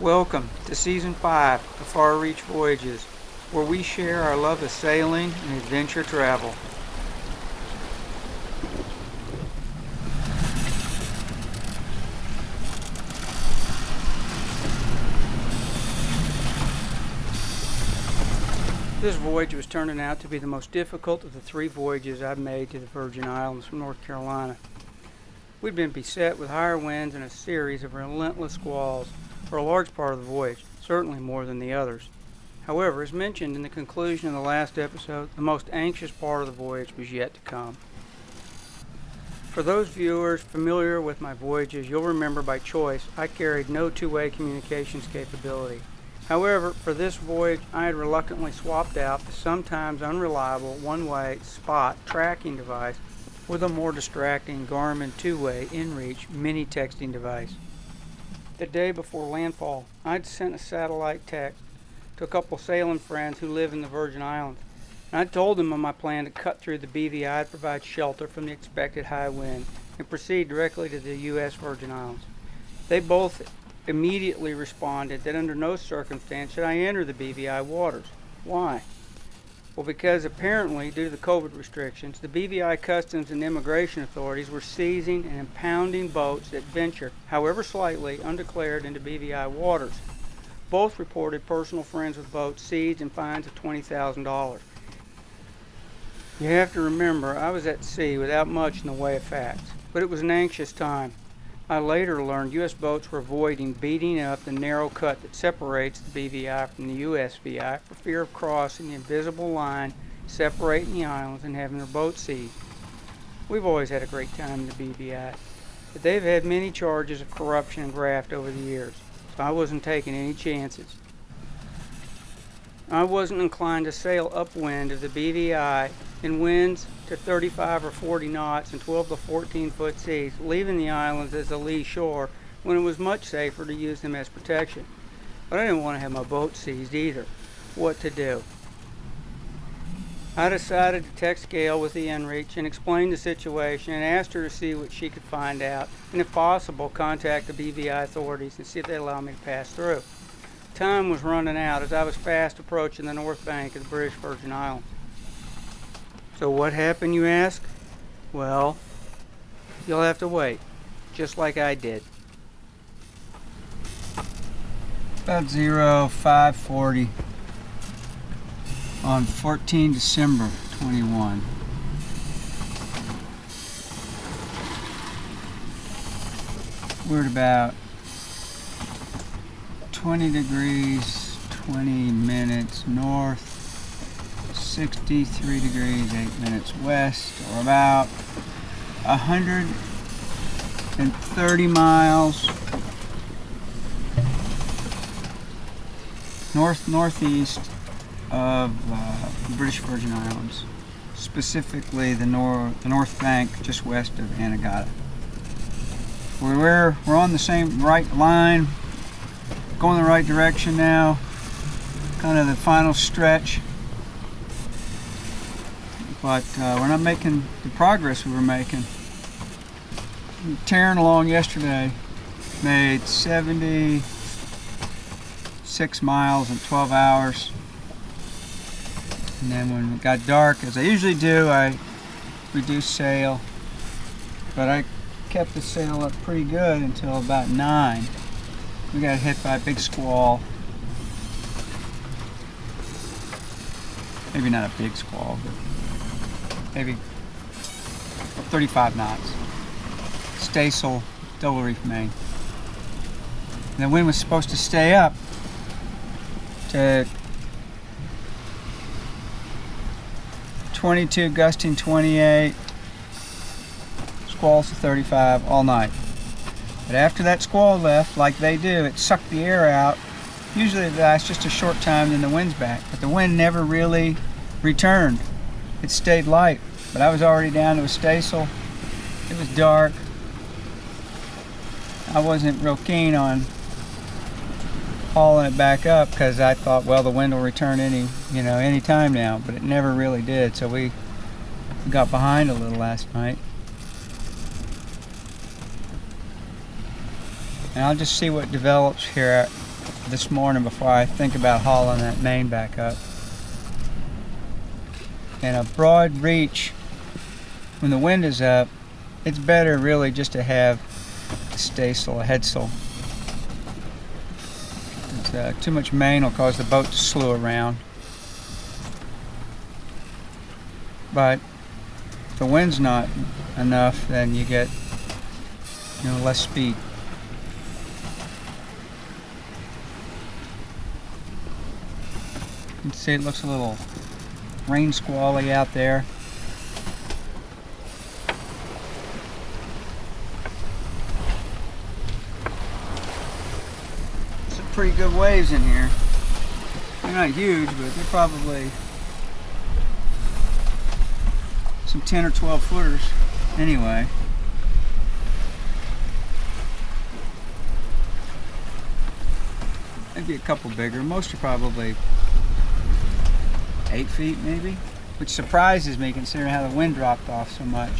Welcome to Season 5 of Far Reach Voyages, where we share our love of sailing and adventure travel. This voyage was turning out to be the most difficult of the 3 voyages I've made to the Virgin Islands from North Carolina. We'd been beset with higher winds and a series of relentless squalls for a large part of the voyage, certainly more than the others. However, as mentioned in the conclusion of the last episode, the most anxious part of the voyage was yet to come. For those viewers familiar with my voyages, you'll remember by choice I carried no two-way communications capability. However, for this voyage, I had reluctantly swapped out the sometimes unreliable one-way spot tracking device with a more distracting Garmin two-way inReach mini texting device. The day before landfall, I'd sent a satellite text to a couple sailing friends who live in the Virgin Islands, and I told them of my plan to cut through the BVI to provide shelter from the expected high wind and proceed directly to the U.S. Virgin Islands. They both immediately responded that under no circumstance should I enter the BVI waters. Why? Well, because apparently, due to the COVID restrictions, the BVI Customs and Immigration authorities were seizing and impounding boats that venture, however slightly, undeclared into BVI waters. Both reported personal friends with boats seized and fines of $20,000. You have to remember, I was at sea without much in the way of facts, but it was an anxious time. I later learned U.S. boats were avoiding beating up the narrow cut that separates the BVI from the USVI for fear of crossing the invisible line separating the islands and having their boats seized. We've always had a great time in the BVI, but they've had many charges of corruption and graft over the years, so I wasn't taking any chances. I wasn't inclined to sail upwind of the BVI in winds to 35 or 40 knots and 12 to 14 foot seas, leaving the islands as a lee shore when it was much safer to use them as protection. But I didn't want to have my boat seized either. What to do? I decided to text Gail with the inReach and explain the situation and asked her to see what she could find out, and if possible, contact the BVI authorities and see if they'd allow me to pass through. Time was running out as I was fast approaching the north bank of the British Virgin Islands. So what happened, you ask? Well, you'll have to wait, just like I did. About 0540 on 14 December 21. We're at about 20 degrees, 20 minutes north, 63 degrees, 8 minutes west, or about 130 miles northeast of the British Virgin Islands, specifically the north bank just west of Anegada. We're on the same right line, going the right direction now, kind of the final stretch. But we're not making the progress we were making. Tearing along yesterday, made 76 miles in 12 hours. And then when it got dark, as I usually do, I reduced sail. But I kept the sail up pretty good until about 9. We got hit by a big squall. Maybe not a big squall, but maybe 35 knots. Staysail, double reef main. And the wind was supposed to stay up to 22, gusting 28, squalls to 35 all night. But after that squall left, like they do, it sucked the air out. Usually it lasts just a short time, then the wind's back. But the wind never really returned. It stayed light, but I was already down to a staysail. It was dark. I wasn't real keen on hauling it back up because I thought, well, the wind will return any time now, but it never really did. So we got behind a little last night. And I'll just see what develops here this morning before I think about hauling that main back up. And a broad reach, when the wind is up, it's better really just to have a staysail, a headsail. Too much main will cause the boat to slew around. But if the wind's not enough, then you get less speed. You can see it looks a little rain squally out there. Some pretty good waves in here. They're not huge, but they're probably some 10 or 12 footers anyway. Maybe a couple bigger. Most are probably 8 feet maybe, which surprises me considering how the wind dropped off so much.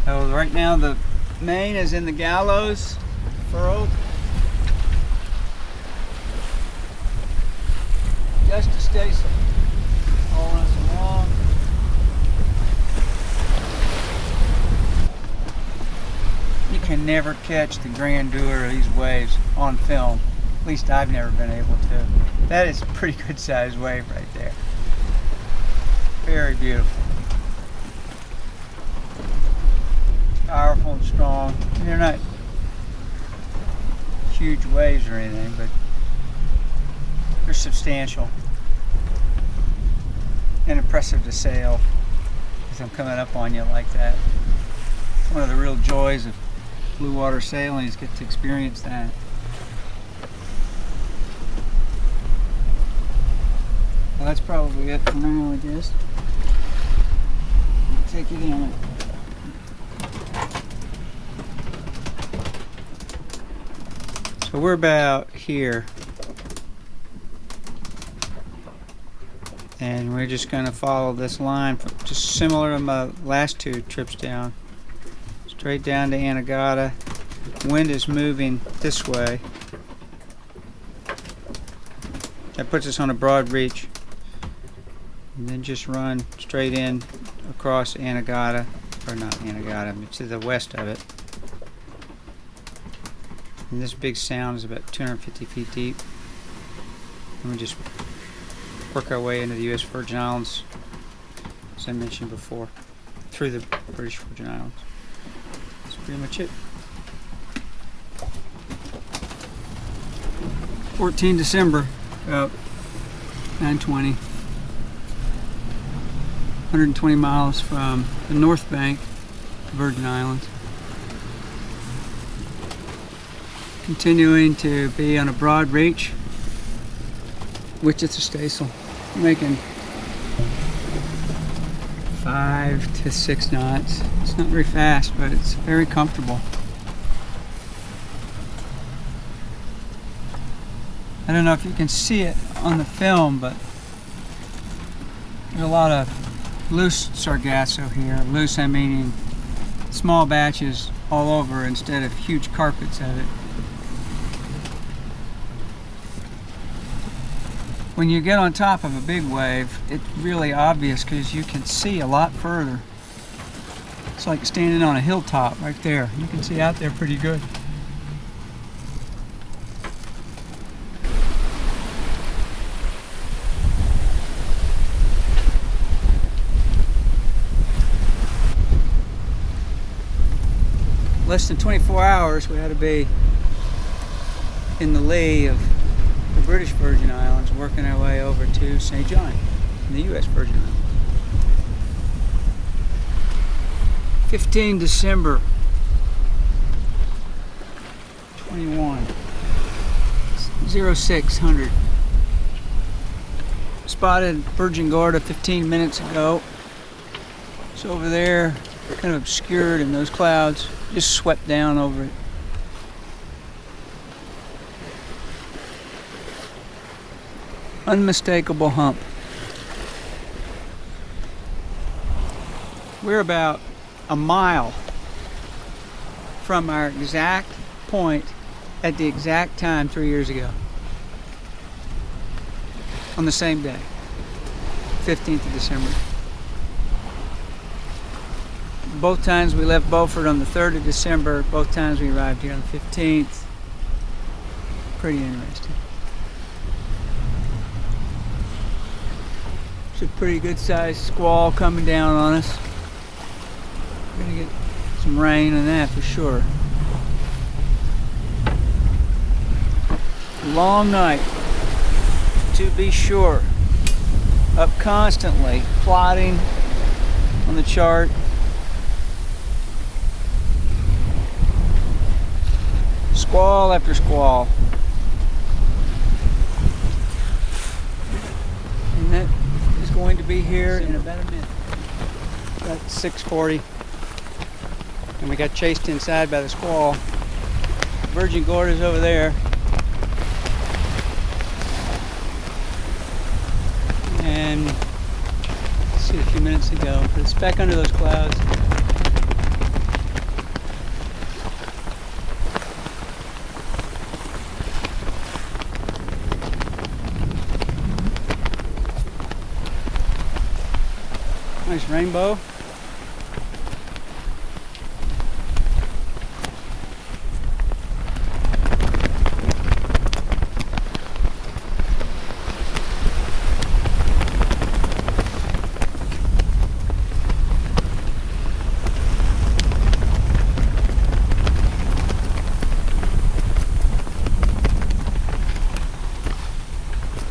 So right now the main is in the gallows, furled. Just to stay so. Hauling us along. You can never catch the grandeur of these waves on film. At least I've never been able to. That is a pretty good sized wave right there. Very beautiful. Powerful and strong. They're not huge waves or anything, but they're substantial and impressive to sail as I'm coming up on you like that. One of the real joys of blue water sailing is get to experience that. Well, that's probably it for now, I guess. Take it in. So we're about here. And we're just going to follow this line, just similar to my last two trips down. Straight down to Anegada. Wind is moving this way. That puts us on a broad reach. And then just run straight in across Anegada, or not Anegada, but to the west of it. And this big sound is about 250 feet deep. And we just work our way into the U.S. Virgin Islands, as I mentioned before, through the British Virgin Islands. That's pretty much it. 14 December, about 9:20. 120 miles from the North Bank, the Virgin Islands. Continuing to be on a broad reach, which is a staysail. Making 5 to 6 knots. It's not very fast, but it's very comfortable. I don't know if you can see it on the film, but there's a lot of loose sargasso here. Loose, I mean small batches all over instead of huge carpets of it. When you get on top of a big wave, it's really obvious because you can see a lot further. It's like standing on a hilltop right there. You can see out there pretty good. Less than 24 hours, we had to be in the lee of the British Virgin Islands, working our way over to St. John in the U.S. Virgin Islands. 15 December 21, 0600. Spotted Virgin Gorda 15 minutes ago. It's over there, kind of obscured in those clouds, just swept down over it. Unmistakable hump. We're about a mile from our exact point at the exact time 3 years ago. On the same day, 15th of December. Both times we left Beaufort on the 3rd of December, both times we arrived here on the 15th. Pretty interesting. It's a pretty good sized squall coming down on us. We're gonna get some rain on that for sure. Long night, to be sure. Up constantly, plotting on the chart. Squall after squall. And that is going to be here in about a minute. About 6:40. And we got chased inside by the squall. Virgin Gorda's over there. And let's see, a few minutes ago, put a speck under those clouds. Nice rainbow.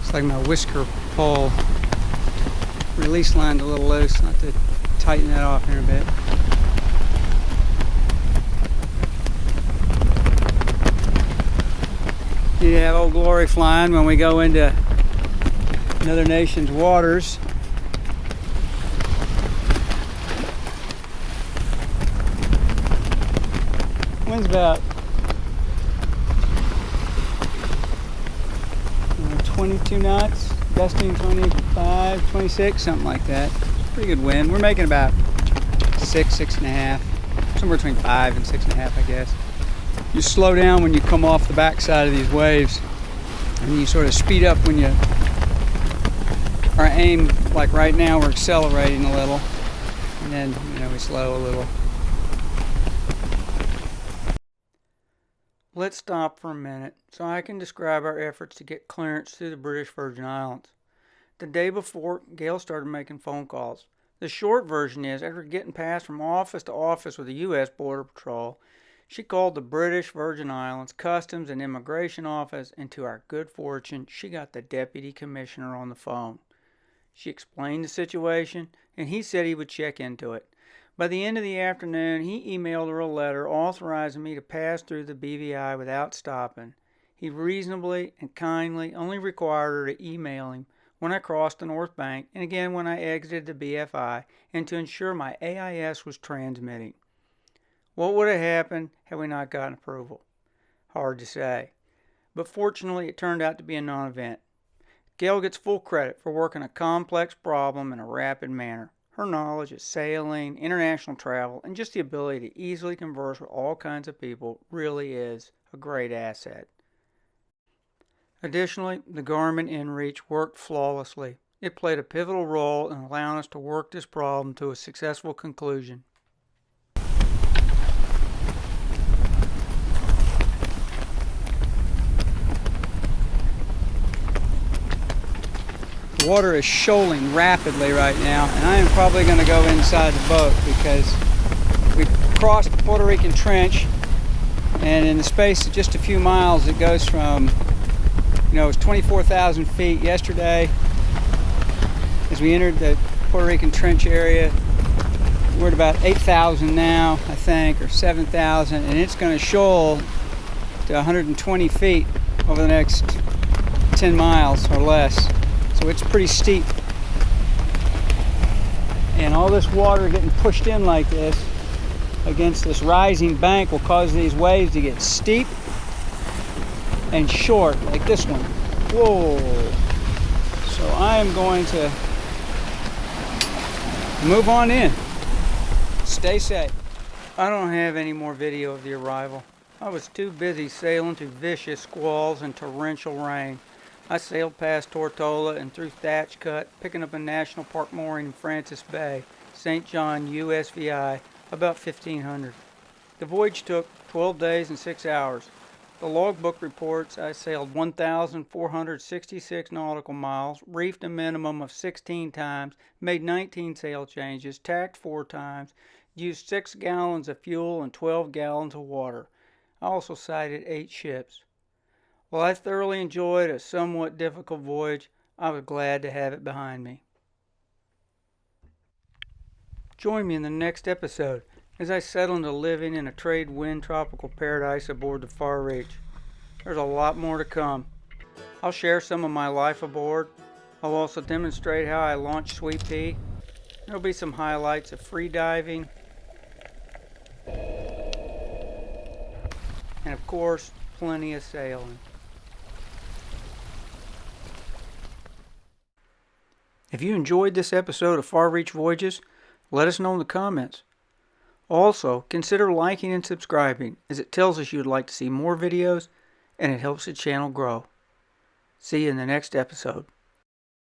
It's like my whisker pole release line's a little loose. I'll have to tighten that off here a bit. Need to have Old Glory flying when we go into another nation's waters. Wind's about 22 knots, gusting 25, 26, something like that. It's a pretty good wind. We're making about 6.5, somewhere between 5 and 6.5, I guess. You slow down when you come off the backside of these waves, and you sort of speed up when you are aimed. Like right now, we're accelerating a little, and then we slow a little. Let's stop for a minute so I can describe our efforts to get clearance through the British Virgin Islands. The day before, Gail started making phone calls. The short version is, after getting passed from office to office with the U.S. Border Patrol, she called the British Virgin Islands Customs and Immigration Office, and to our good fortune, she got the Deputy Commissioner on the phone. She explained the situation, and he said he would check into it. By the end of the afternoon, he emailed her a letter authorizing me to pass through the BVI without stopping. He reasonably and kindly only required her to email him when I crossed the North Bank and again when I exited the BFI, and to ensure my AIS was transmitting. What would have happened had we not gotten approval? Hard to say. But fortunately, it turned out to be a non-event. Gail gets full credit for working a complex problem in a rapid manner. Her knowledge of sailing, international travel, and just the ability to easily converse with all kinds of people really is a great asset. Additionally, the Garmin inReach worked flawlessly. It played a pivotal role in allowing us to work this problem to a successful conclusion. The water is shoaling rapidly right now, and I am probably going to go inside the boat because we crossed the Puerto Rican Trench, and in the space of just a few miles it goes from, it was 24,000 feet yesterday as we entered the Puerto Rican Trench area. We're at about 8,000 now, I think, or 7,000, and it's going to shoal to 120 feet over the next 10 miles or less. So it's pretty steep. And all this water getting pushed in like this against this rising bank will cause these waves to get steep and short, like this one. Whoa! So I am going to move on in. Stay safe. I don't have any more video of the arrival. I was too busy sailing through vicious squalls and torrential rain. I sailed past Tortola and through Thatch Cut, picking up a national park mooring in Francis Bay, St. John, USVI, about 1500. The voyage took 12 days and 6 hours. The logbook reports I sailed 1,466 nautical miles, reefed a minimum of 16 times, made 19 sail changes, tacked 4 times, used 6 gallons of fuel and 12 gallons of water. I also sighted 8 ships. While I thoroughly enjoyed a somewhat difficult voyage, I was glad to have it behind me. Join me in the next episode as I settle into living in a trade wind tropical paradise aboard the Far Reach. There's a lot more to come. I'll share some of my life aboard. I'll also demonstrate how I launched Sweet-Pea. There'll be some highlights of free diving, and of course, plenty of sailing. If you enjoyed this episode of Far Reach Voyages, let us know in the comments. Also, consider liking and subscribing, as it tells us you'd like to see more videos and it helps the channel grow. See you in the next episode.